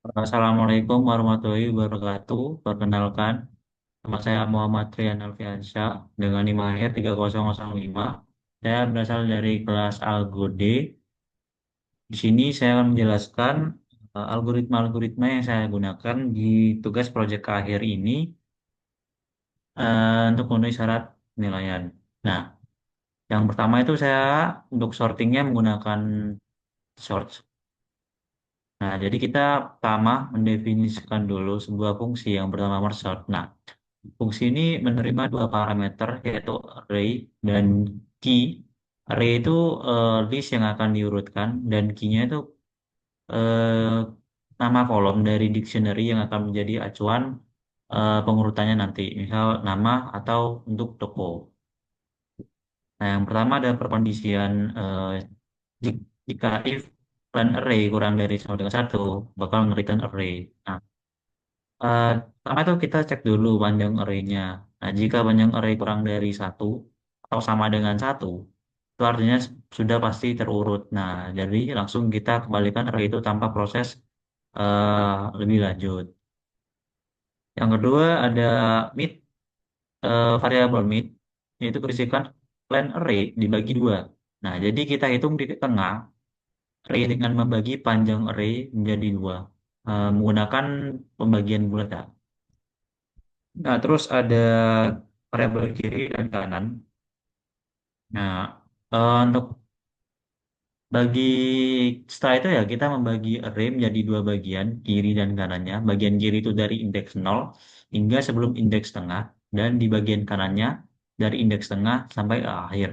Assalamualaikum warahmatullahi wabarakatuh. Perkenalkan, nama saya Muhammad Rian Alfiansyah dengan NIM akhir 3005. Saya berasal dari kelas Algo D. Di sini saya akan menjelaskan algoritma-algoritma yang saya gunakan di tugas proyek akhir ini untuk memenuhi syarat penilaian. Nah, yang pertama itu saya untuk sortingnya menggunakan sort. Nah, jadi kita pertama mendefinisikan dulu sebuah fungsi yang bernama mersort. Nah, fungsi ini menerima dua parameter yaitu array dan key. Array itu list yang akan diurutkan dan key-nya itu eh, nama kolom dari dictionary yang akan menjadi acuan pengurutannya nanti. Misal nama atau untuk toko. Nah, yang pertama ada perkondisian jika if len array kurang dari sama dengan satu bakal nge-return array. Nah, Eh, pertama itu kita cek dulu panjang array-nya. Nah, jika panjang array kurang dari satu atau sama dengan satu, itu artinya sudah pasti terurut. Nah, jadi langsung kita kembalikan array itu tanpa proses lebih lanjut. Yang kedua ada mid, variabel mid, yaitu berisikan len array dibagi dua. Nah, jadi kita hitung titik tengah array dengan membagi panjang array menjadi dua menggunakan pembagian bulat. Nah, terus ada variabel kiri dan kanan. Nah, untuk bagi setelah itu ya kita membagi array menjadi dua bagian, kiri dan kanannya. Bagian kiri itu dari indeks nol hingga sebelum indeks tengah dan di bagian kanannya dari indeks tengah sampai akhir.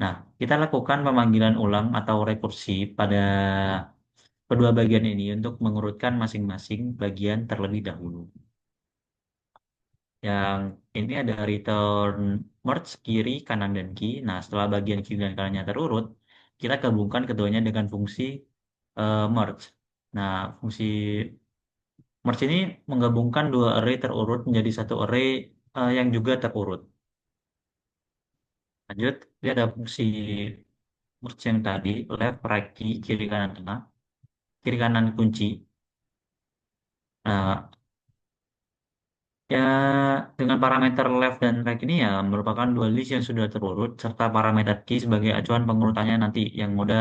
Nah, kita lakukan pemanggilan ulang atau rekursi pada kedua bagian ini untuk mengurutkan masing-masing bagian terlebih dahulu. Yang ini ada return merge kiri, kanan, dan key. Nah, setelah bagian kiri dan kanannya terurut, kita gabungkan keduanya dengan fungsi merge. Nah, fungsi merge ini menggabungkan dua array terurut menjadi satu array yang juga terurut. Lanjut, dia ada fungsi merge yang tadi, left, right, key, kiri, kanan, tengah, kiri, kanan, kunci. Nah, ya, dengan parameter left dan right ini ya merupakan dua list yang sudah terurut serta parameter key sebagai acuan pengurutannya nanti yang mudah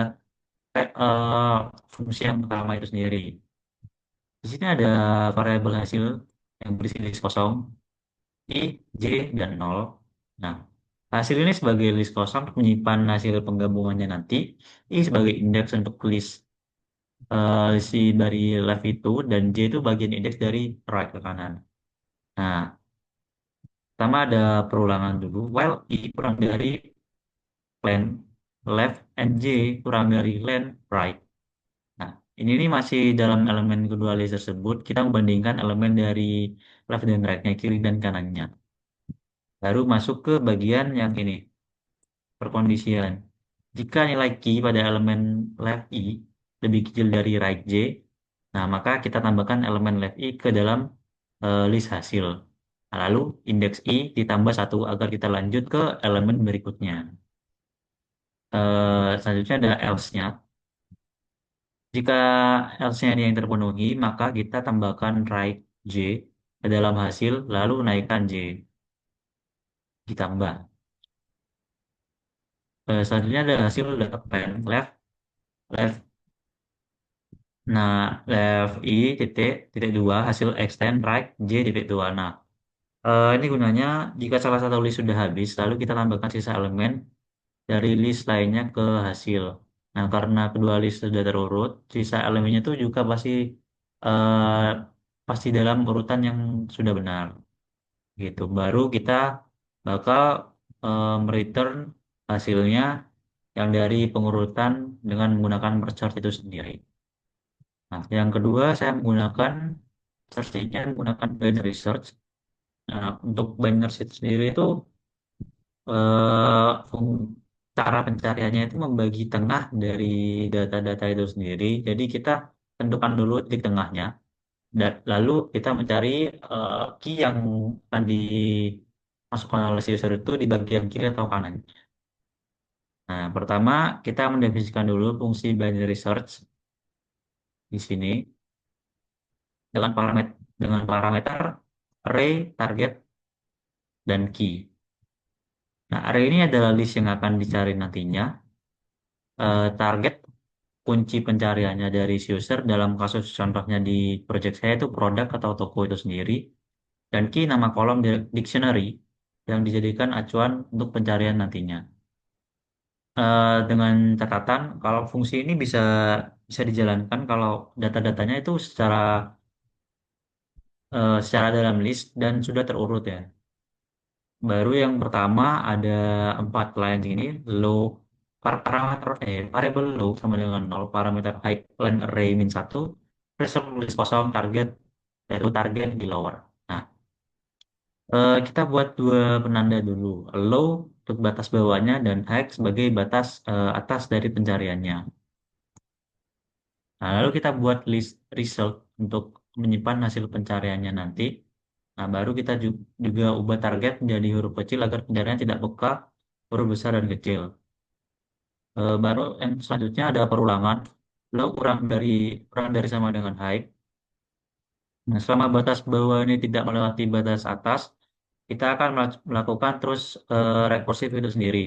eh, fungsi yang pertama itu sendiri. Di sini ada variabel hasil yang berisi list kosong I, J, dan nol. Nah, hasil ini sebagai list kosong untuk menyimpan hasil penggabungannya nanti. I sebagai indeks untuk list si dari left itu dan J itu bagian indeks dari right ke kanan. Nah, pertama ada perulangan dulu. While I kurang dari len left and J kurang dari len right. Nah, ini nih masih dalam elemen kedua list tersebut. Kita membandingkan elemen dari left dan right-nya, kiri dan kanannya. Baru masuk ke bagian yang ini, perkondisian. Jika nilai key pada elemen left I lebih kecil dari right J, nah maka kita tambahkan elemen left I ke dalam list hasil. Nah, lalu indeks I ditambah satu agar kita lanjut ke elemen berikutnya. Selanjutnya ada else-nya. Jika else-nya ini yang terpenuhi, maka kita tambahkan right J ke dalam hasil, lalu naikkan J, ditambah. Selanjutnya ada hasil append, left, left. Nah, left I titik, titik dua, hasil extend, right J titik dua. Nah, ini gunanya jika salah satu list sudah habis, lalu kita tambahkan sisa elemen dari list lainnya ke hasil. Nah, karena kedua list sudah terurut, sisa elemennya itu juga eh, pasti dalam urutan yang sudah benar. Gitu. Baru kita bakal return hasilnya yang dari pengurutan dengan menggunakan merge sort itu sendiri. Nah, yang kedua saya menggunakan searchingnya menggunakan binary search. Nah, untuk binary search sendiri itu cara pencariannya itu membagi tengah dari data-data itu sendiri. Jadi kita tentukan dulu titik tengahnya dan lalu kita mencari key yang akan dimasukkan oleh si user itu di bagian kiri atau kanan. Nah, pertama kita mendefinisikan dulu fungsi binary search di sini. dengan parameter array, target, dan key. Nah, array ini adalah list yang akan dicari nantinya. Target kunci pencariannya dari si user dalam kasus contohnya di project saya itu produk atau toko itu sendiri. Dan key nama kolom dictionary yang dijadikan acuan untuk pencarian nantinya. Dengan catatan kalau fungsi ini bisa bisa dijalankan kalau data-datanya itu secara dalam list dan sudah terurut ya. Baru yang pertama ada 4 line ini low parameter variable low sama dengan 0 parameter height len array min 1 result list kosong target yaitu target di lower. Nah, kita buat dua penanda dulu. Low untuk batas bawahnya dan height sebagai batas atas dari pencariannya. Nah, lalu kita buat list result untuk menyimpan hasil pencariannya nanti. Nah, baru kita juga ubah target menjadi huruf kecil agar pencarian tidak peka huruf besar dan kecil. Baru yang selanjutnya ada perulangan. Lalu kurang dari sama dengan height. Nah, selama batas bawah ini tidak melewati batas atas, kita akan melakukan terus rekursif itu sendiri.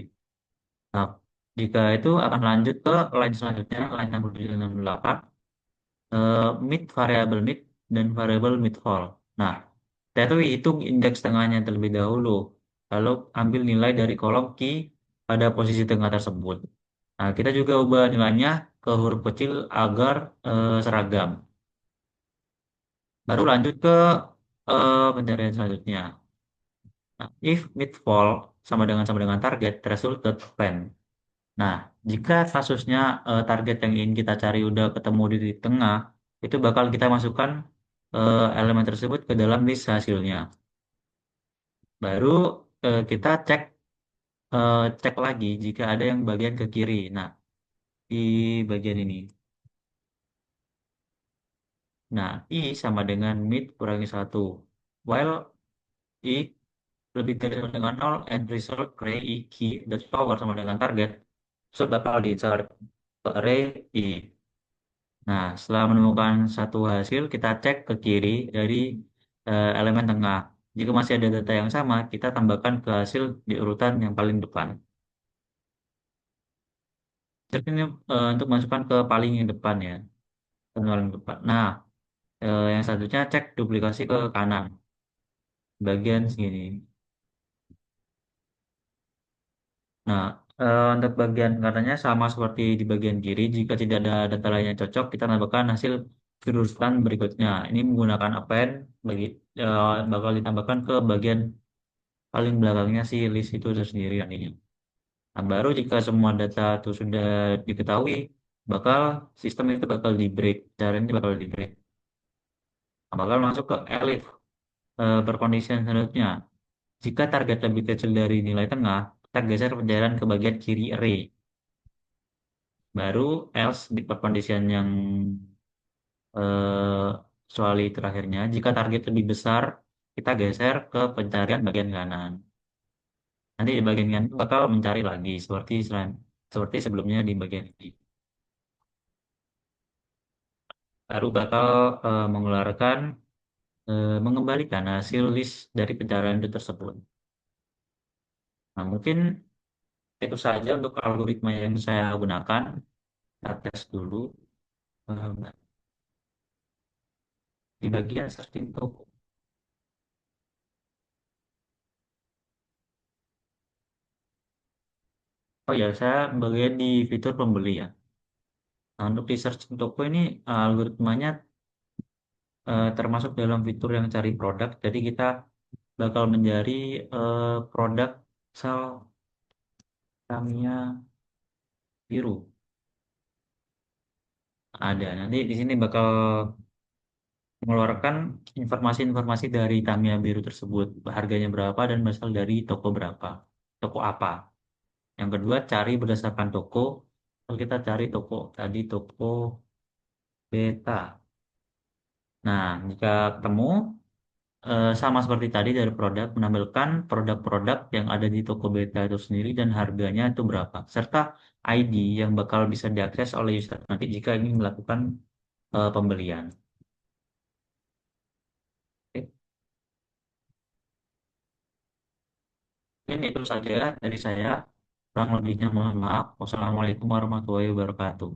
Nah, jika itu akan lanjut ke line selanjutnya, line 67 dan 68, mid variable mid dan variable mid fall. Nah, kita itu hitung indeks tengahnya terlebih dahulu, lalu ambil nilai dari kolom key pada posisi tengah tersebut. Nah, kita juga ubah nilainya ke huruf kecil agar seragam. Baru lanjut ke pencarian selanjutnya. Nah, if mid fall sama dengan target, threshold ke plan. Nah, jika kasusnya target yang ingin kita cari udah ketemu di titik tengah, itu bakal kita masukkan elemen tersebut ke dalam list hasilnya. Baru kita cek lagi jika ada yang bagian ke kiri. Nah, di bagian ini. Nah, I sama dengan mid kurangi satu. While I lebih dari sama dengan 0 and result array I key dot power sama dengan target, so bakal dicari ke array I. Nah, setelah menemukan satu hasil, kita cek ke kiri dari elemen tengah. Jika masih ada data yang sama, kita tambahkan ke hasil di urutan yang paling depan. Cek ini untuk masukkan ke paling yang depan ya, ke paling depan. Nah, yang selanjutnya cek duplikasi ke kanan, bagian segini. Nah, untuk bagian kanannya sama seperti di bagian kiri. Jika tidak ada data lain yang cocok, kita tambahkan hasil urutan berikutnya. Ini menggunakan append bakal ditambahkan ke bagian paling belakangnya si list itu sendiri nantinya. Nah, baru jika semua data itu sudah diketahui, bakal sistem itu bakal di break, caranya bakal di break. Nah, bakal masuk ke elif percondition selanjutnya. Jika target lebih kecil dari nilai tengah, kita geser pencairan ke bagian kiri array. Baru else di percondition yang eh, kecuali terakhirnya, jika target lebih besar, kita geser ke pencarian bagian kanan. Nanti di bagian kanan bakal mencari lagi seperti sebelumnya di bagian ini. Baru bakal mengembalikan hasil list dari pencarian itu tersebut. Nah, mungkin itu saja untuk algoritma yang saya gunakan. Kita tes dulu eh, di bagian searching toko. Oh ya, saya bagian di fitur pembeli ya. Nah, untuk di searching toko ini algoritmanya termasuk dalam fitur yang cari produk. Jadi kita bakal mencari produk sel Tamiya biru. Ada. Nanti di sini bakal mengeluarkan informasi-informasi dari Tamiya biru tersebut. Harganya berapa dan berasal dari toko berapa. Toko apa. Yang kedua, cari berdasarkan toko. Kalau kita cari toko tadi toko beta. Nah, jika ketemu sama seperti tadi dari produk, menampilkan produk-produk yang ada di toko beta itu sendiri dan harganya itu berapa, serta ID yang bakal bisa diakses oleh user nanti jika ingin melakukan pembelian. Mungkin itu saja dari saya. Kurang lebihnya mohon maaf. Wassalamualaikum warahmatullahi wabarakatuh.